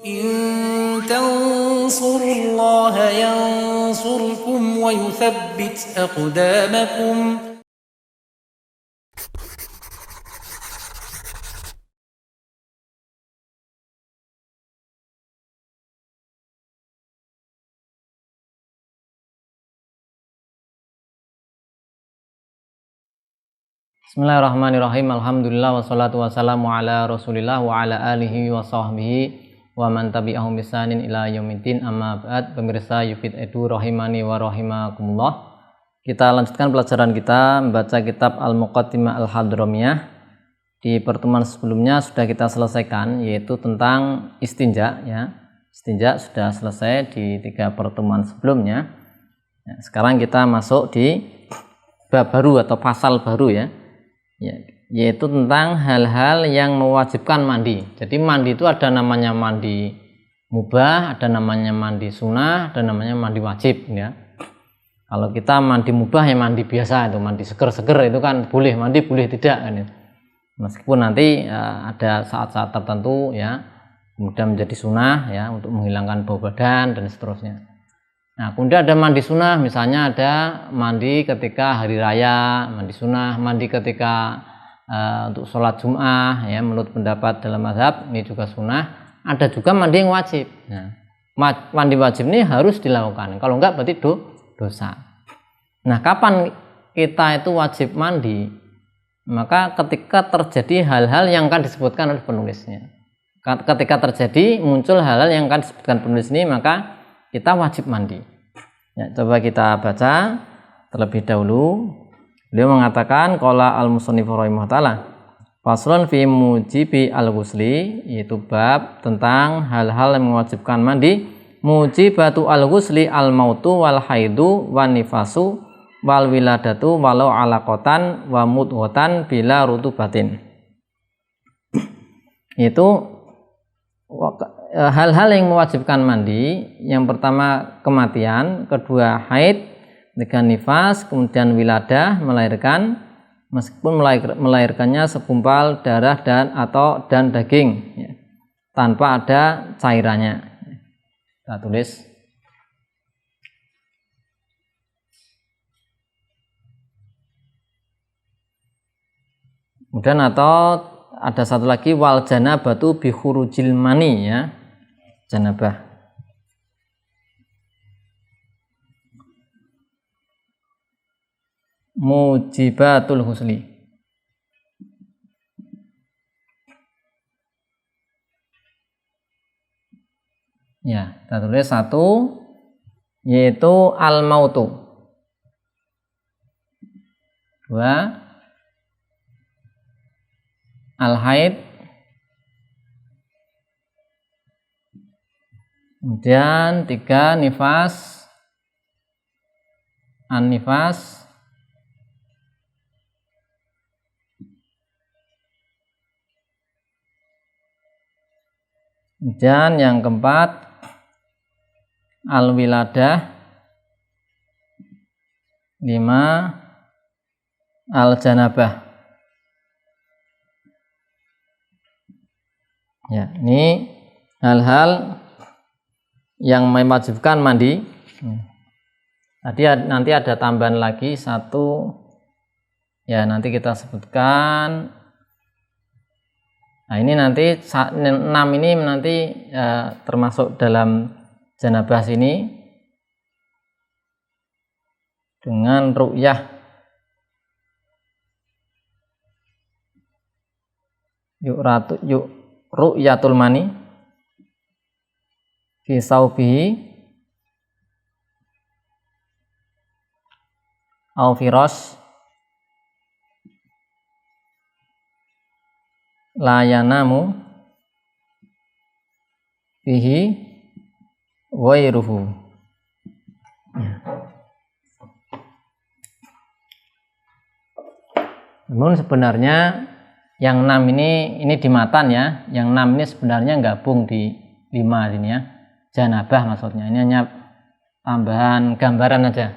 إن تنصروا الله ينصركم ويثبت أقدامكم. Bismillahirrahmanirrahim. Alhamdulillah wassalatu wassalamu ala Rasulillah wa ala alihi wa sahbihi wa man tabi'ahum bisanin ila yaumiddin. Amma ba'd. Pemirsa Yufid Edu rahimani wa rahimakumullah. Kita lanjutkan pelajaran kita membaca kitab Al-Muqaddimah Al-Hadramiyah. Di pertemuan sebelumnya sudah kita selesaikan, yaitu tentang istinja ya. Istinja sudah selesai di 3 pertemuan sebelumnya. Ya, sekarang kita masuk di bab baru atau pasal baru ya, yaitu tentang hal-hal yang mewajibkan mandi. Jadi mandi itu ada namanya mandi mubah, ada namanya mandi sunnah, ada namanya mandi wajib ya. Kalau kita mandi mubah ya mandi biasa, itu mandi seger-seger itu kan boleh mandi, boleh tidak kan ya. Meskipun nanti ada saat-saat tertentu ya kemudian menjadi sunnah ya untuk menghilangkan bau badan dan seterusnya. Nah, kemudian ada mandi sunnah, misalnya ada mandi ketika hari raya, mandi sunnah, mandi ketika untuk sholat Jum'ah, ya, menurut pendapat dalam mazhab ini juga sunnah. Ada juga mandi yang wajib. Nah, mandi wajib ini harus dilakukan. Kalau enggak berarti dosa. Nah, kapan kita itu wajib mandi? Maka ketika terjadi hal-hal yang akan disebutkan oleh penulisnya. Ketika terjadi muncul hal-hal yang akan disebutkan penulis ini, maka kita wajib mandi. Ya, coba kita baca terlebih dahulu. Beliau mengatakan qala al-musannif rahimahullah taala faslun fi mujibi al-ghusli, yaitu bab tentang hal-hal yang mewajibkan mandi. Mujibatu al-ghusli al-mautu wal haidu wan nifasu wal wiladatu walau alaqatan wa mudghatan bila rutubatin. Itu hal-hal yang mewajibkan mandi, yang pertama kematian, kedua haid, ketiga nifas, kemudian wiladah, melahirkan, meskipun melahirkannya segumpal darah dan daging ya, tanpa ada cairannya. Kita tulis. Kemudian atau ada satu lagi wal janabatu bi khurujil mani ya, janabah. Mujibatul husli. Ya, kita tulis satu, yaitu al mautu. Dua, al haid. Kemudian 3 nifas, an nifas. Kemudian yang keempat al wiladah. 5 al janabah. Ya, ini hal-hal yang mewajibkan mandi. Tadi nanti ada tambahan lagi satu, ya nanti kita sebutkan. Nah, ini nanti 6 ini nanti termasuk dalam janabah sini dengan ru'yah. Yuk ru'yatul mani fi saubihi au firas la yanamu fihi wairuhu. Namun sebenarnya yang 6 ini di matan ya. Yang 6 ini sebenarnya gabung di 5 sini ya. Janabah maksudnya. Ini hanya tambahan gambaran aja.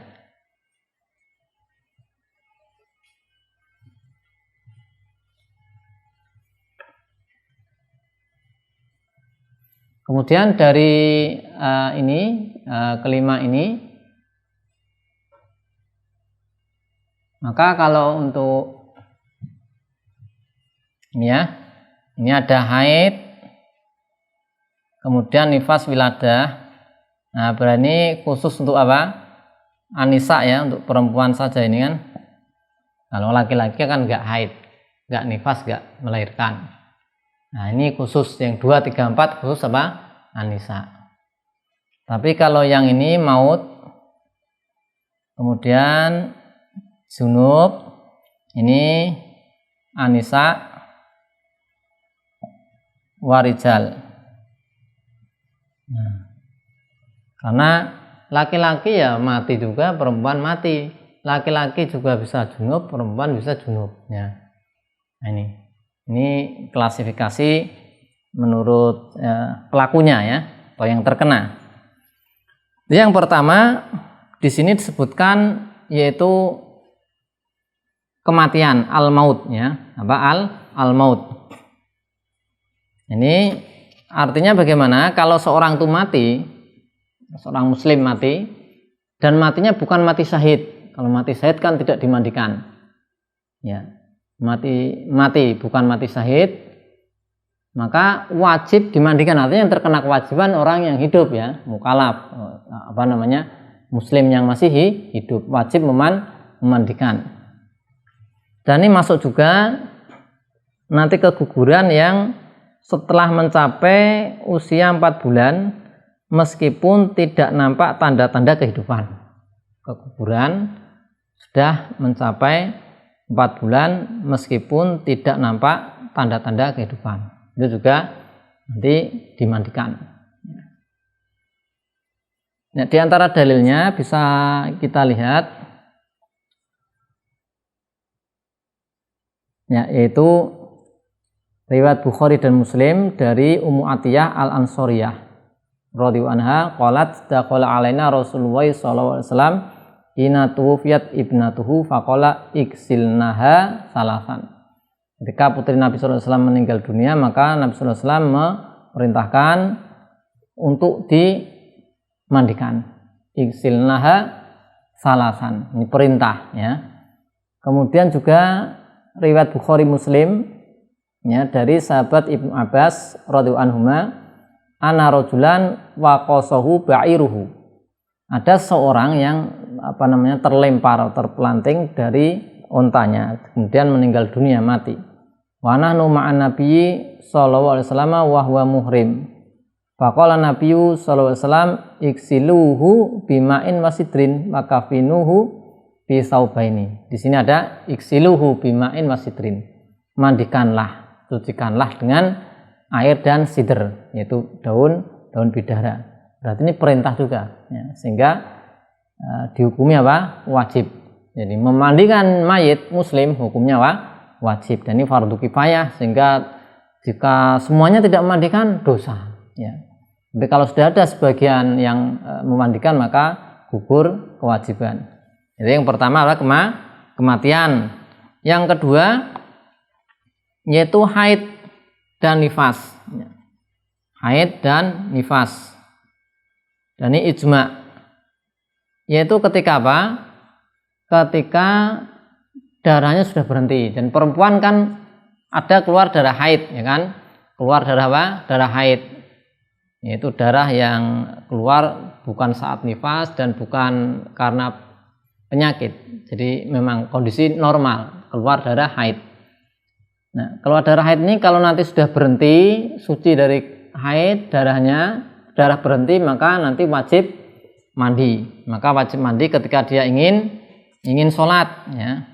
Kemudian dari kelima ini, maka kalau untuk ini ya, ini ada haid, kemudian nifas, wiladah. Nah, berarti khusus untuk apa? Anisa ya, untuk perempuan saja ini kan. Kalau laki-laki kan nggak haid, nggak nifas, nggak melahirkan. Nah, ini khusus yang 2, 3, 4 khusus apa? Anisa. Tapi kalau yang ini maut, kemudian junub, ini anisa, warijal. Nah, karena laki-laki ya mati juga, perempuan mati. Laki-laki juga bisa junub, perempuan bisa junub. Ya. Nah, ini klasifikasi menurut pelakunya ya, atau yang terkena. Yang pertama di sini disebutkan yaitu kematian, al-maut ya. Apa al-maut? Ini artinya bagaimana? Kalau seorang itu mati, seorang muslim mati, dan matinya bukan mati syahid. Kalau mati syahid kan tidak dimandikan. Ya. Mati bukan mati syahid, maka wajib dimandikan. Artinya yang terkena kewajiban orang yang hidup ya, mukallaf, muslim yang masih hidup, wajib memandikan. Dan ini masuk juga nanti keguguran yang setelah mencapai usia 4 bulan meskipun tidak nampak tanda-tanda kehidupan. Keguguran sudah mencapai 4 bulan meskipun tidak nampak tanda-tanda kehidupan, itu juga nanti dimandikan. Nah, di antara dalilnya bisa kita lihat ya, yaitu riwayat Bukhari dan Muslim dari Ummu Atiyah al-Ansariyah radhiyallahu anha qalat dakhala alaina Rasulullah sallallahu alaihi wasallam ina tuwfiyat ibnatuhu faqala iksilnaha salasan. Ketika putri Nabi sallallahu alaihi wasallam meninggal dunia, maka Nabi sallallahu alaihi wasallam memerintahkan untuk dimandikan. Iksilnaha salasan. Ini perintah ya. Kemudian juga riwayat Bukhari Muslim ya, dari sahabat Ibnu Abbas radhiyallahu anhuma, ana rajulan waqasahu ba'iruhu. Ada seorang yang terpelanting dari ontanya, kemudian meninggal dunia, mati. Wa nahnu ma'an nabiyyi sallallahu alaihi wasallam wa huwa muhrim. Faqala nabiyyu sallallahu alaihi wasallam iksiluhu bima'in wasidrin wa kafinuhu bi saubaini. Di sini ada iksiluhu bima'in wasidrin. Mandikanlah, cucikanlah dengan air dan sidr, yaitu daun bidara. Berarti ini perintah juga ya, sehingga dihukumi apa? Wajib. Jadi memandikan mayit muslim hukumnya wajib, dan ini fardu kifayah, sehingga jika semuanya tidak memandikan dosa ya. Tapi kalau sudah ada sebagian yang memandikan maka gugur kewajiban. Jadi yang pertama adalah kematian. Yang kedua yaitu haid dan nifas. Haid dan nifas. Dan ini ijma, yaitu ketika apa? Ketika darahnya sudah berhenti, dan perempuan kan ada keluar darah haid ya kan? Keluar darah apa? Darah haid. Yaitu darah yang keluar bukan saat nifas dan bukan karena penyakit. Jadi memang kondisi normal, keluar darah haid. Nah, keluar darah haid ini kalau nanti sudah berhenti, suci dari haid darah berhenti, maka nanti wajib mandi. Maka wajib mandi ketika dia ingin sholat ya.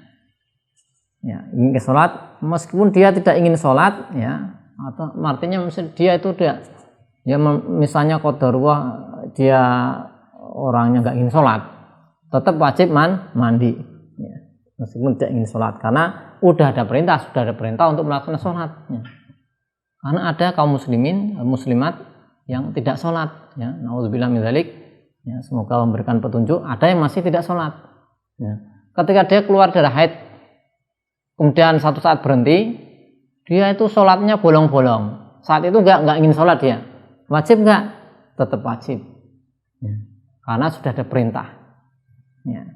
Ya, ingin sholat, meskipun dia tidak ingin sholat ya, atau artinya dia itu ya misalnya qadarullah dia orangnya nggak ingin sholat, tetap wajib mandi ya, meskipun tidak ingin sholat, karena sudah ada perintah untuk melaksanakan sholat ya. Karena ada kaum muslimat yang tidak sholat ya, naudzubillah min dzalik ya, semoga memberikan petunjuk. Ada yang masih tidak sholat ya. Ketika dia keluar darah haid kemudian satu saat berhenti, dia itu sholatnya bolong-bolong, saat itu nggak ingin sholat dia, Wajib nggak? Tetap wajib. Ya. Karena sudah ada perintah. Ya.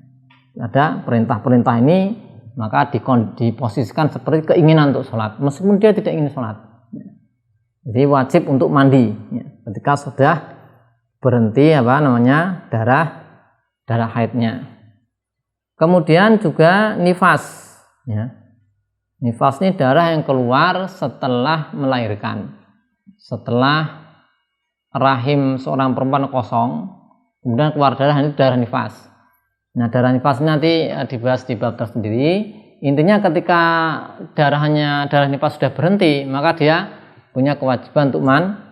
Ada perintah-perintah ini, maka diposisikan seperti keinginan untuk sholat, meskipun dia tidak ingin sholat. Ya. Jadi wajib untuk mandi. Ya. Ketika sudah berhenti darah haidnya. Kemudian juga nifas. Ya. Nifas ini darah yang keluar setelah melahirkan. Setelah rahim seorang perempuan kosong, kemudian keluar darah, ini darah nifas. Nah, darah nifas ini nanti dibahas di bab tersendiri. Intinya ketika darah nifas sudah berhenti, maka dia punya kewajiban untuk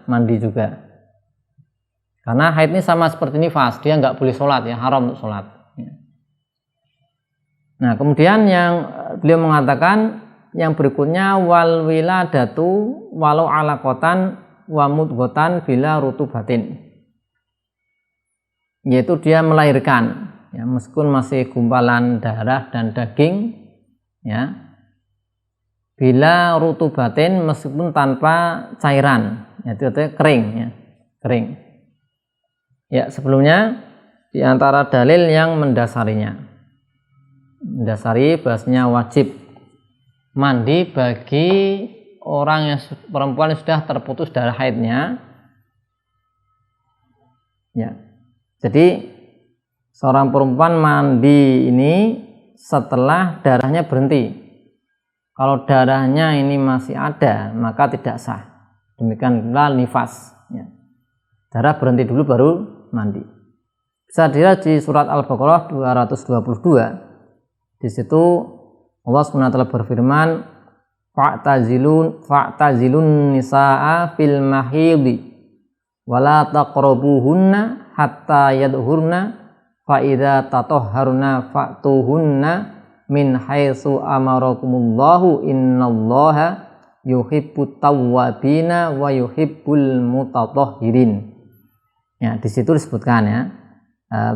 mandi juga. Karena haid ini sama seperti nifas, dia nggak boleh sholat, ya, haram untuk sholat. Nah, kemudian yang beliau mengatakan yang berikutnya, wal wiladatu walau alaqatan wa mudghatan bila rutubatin, yaitu dia melahirkan, ya, meskipun masih gumpalan darah dan daging, ya, bila rutubatin, meskipun tanpa cairan, yaitu kering, ya, kering. Ya, sebelumnya di antara dalil yang mendasari bahasanya wajib mandi bagi orang yang perempuan yang sudah terputus darah haidnya. Ya. Jadi seorang perempuan mandi ini setelah darahnya berhenti. Kalau darahnya ini masih ada, maka tidak sah. Demikian pula nifas. Ya. Darah berhenti dulu baru mandi. Bisa dilihat di surat Al-Baqarah 222. Di situ Allah SWT berfirman, fa'tazilun nisaa fil mahidhi wala taqrabuhunna hatta yadhurna fa idza tatahharna fa'tuhunna min haitsu amarakumullahu innallaha yuhibbut tawwabina wa yuhibbul mutatahhirin. Ya, di situ disebutkan, ya,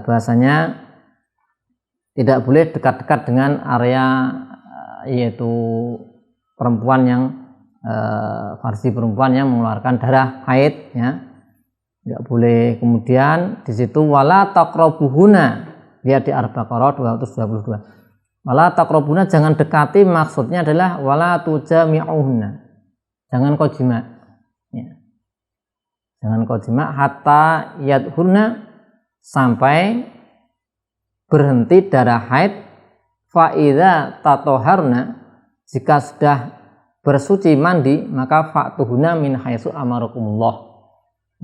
bahasanya tidak boleh dekat-dekat dengan area yaitu perempuan yang farsi perempuan yang mengeluarkan darah haid, ya, tidak boleh. Kemudian di situ wala taqrabuhuna, lihat di Al-Baqarah 222. Wala taqrabuhuna, jangan dekati, maksudnya adalah wala tujami'uhunna, jangan kau jima, ya. Jangan kau jima hatta yadhurna, sampai berhenti darah haid. Fa idza tatoharna, jika sudah bersuci mandi, maka fa'tuhuna min haitsu amarakumullah,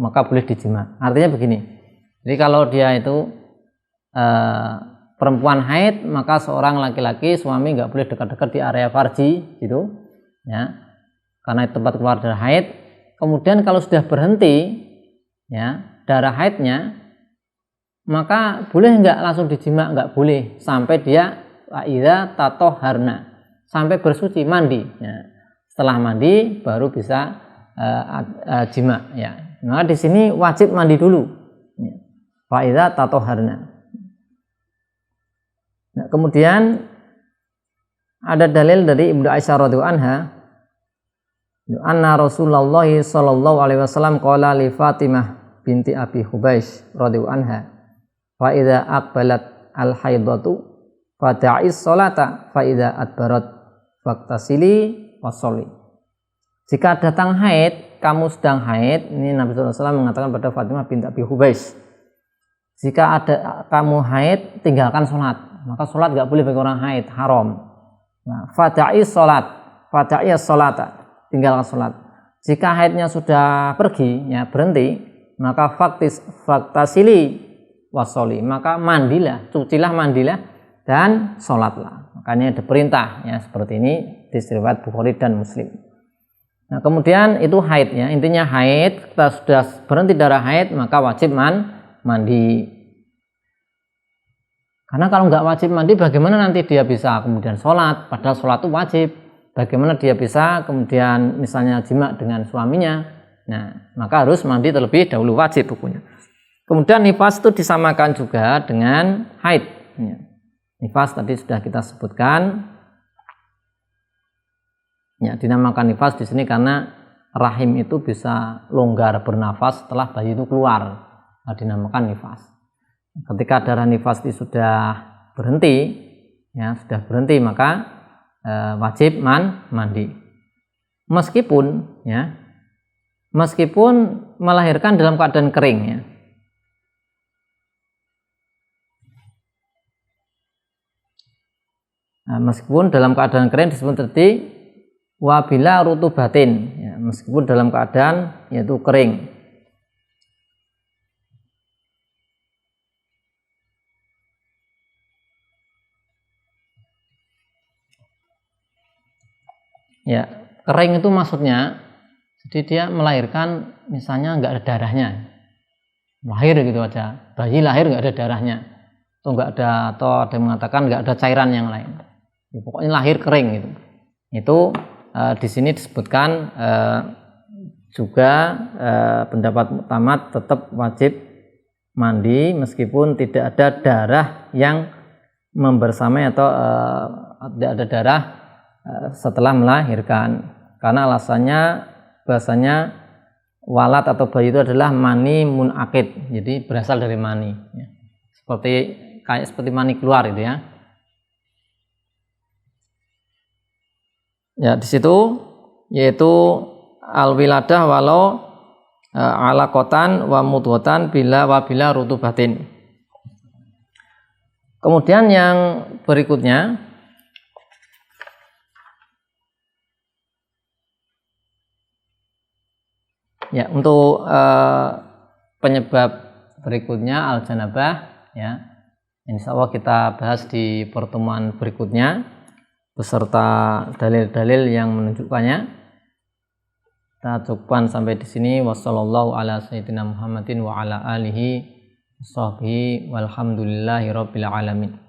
maka boleh dijima. Artinya begini, jadi kalau dia itu perempuan haid, maka seorang laki-laki suami nggak boleh dekat-dekat di area farji gitu, ya, karena itu tempat keluar darah haid. Kemudian kalau sudah berhenti, ya, darah haidnya, maka boleh nggak langsung dijima? Nggak boleh, sampai dia idza tatoharna, sampai bersuci mandi, ya. Setelah mandi baru bisa jima, ya. Maka di sini wajib mandi dulu, ya. Fa idza tatoharna. Nah, kemudian ada dalil dari Ibnu Aisyah radhiyallahu anha, anna Rasulullah sallallahu alaihi wasallam qala li Fatimah binti Abi Hubaish radhiyallahu anha, fa idza aqbalat al haidatu fada'is sholata fa idza adbarat faktasili wasolli. Jika datang haid, kamu sedang haid, ini Nabi sallallahu alaihi wasallam mengatakan pada Fatimah binti Abi Hubaish, jika ada kamu haid, tinggalkan sholat. Maka sholat nggak boleh bagi orang haid, haram. Nah, fada'is sholata, tinggalkan sholat. Jika haidnya sudah pergi, ya, berhenti, maka faktasili wasoli, maka mandilah, cucilah, mandilah, dan sholatlah. Makanya ada perintah, ya, seperti ini di riwayat Bukhari dan Muslim. Nah, kemudian itu haid, ya, intinya haid, kita sudah berhenti darah haid, maka wajib mandi. Karena kalau nggak wajib mandi, bagaimana nanti dia bisa kemudian sholat? Padahal sholat itu wajib. Bagaimana dia bisa kemudian misalnya jima dengan suaminya? Nah, maka harus mandi terlebih dahulu, wajib hukumnya. Kemudian nifas itu disamakan juga dengan haid. Ya. Nifas tadi sudah kita sebutkan. Ya, dinamakan nifas di sini karena rahim itu bisa longgar bernafas setelah bayi itu keluar, dinamakan nifas. Ketika darah nifas itu sudah berhenti, ya sudah berhenti, maka wajib mandi. Meskipun melahirkan dalam keadaan kering, ya. Nah, meskipun dalam keadaan kering disebut tadi wabila rutubatin, ya, meskipun dalam keadaan yaitu kering. Ya, kering itu maksudnya jadi dia melahirkan misalnya nggak ada darahnya, lahir gitu aja, bayi lahir nggak ada darahnya, atau nggak ada, atau ada yang mengatakan nggak ada cairan yang lain, ya, pokoknya lahir kering gitu. Itu di sini disebutkan juga pendapat muktamad tetap wajib mandi meskipun tidak ada darah yang membersamai atau tidak ada darah setelah melahirkan, karena alasannya bahasanya walad atau bayi itu adalah mani munakid, jadi berasal dari mani, ya. Seperti mani keluar itu, ya. Ya, di situ yaitu al-wiladah walau alaqatan wa mudghatan bila rutubatin. Kemudian yang berikutnya, ya, untuk penyebab berikutnya al-janabah, ya, insya Allah kita bahas di pertemuan berikutnya beserta dalil-dalil yang menunjukkannya. Kita cukupkan sampai di sini. Wassallallahu ala sayyidina Muhammadin wa ala alihi washabbihi walhamdulillahi rabbil alamin.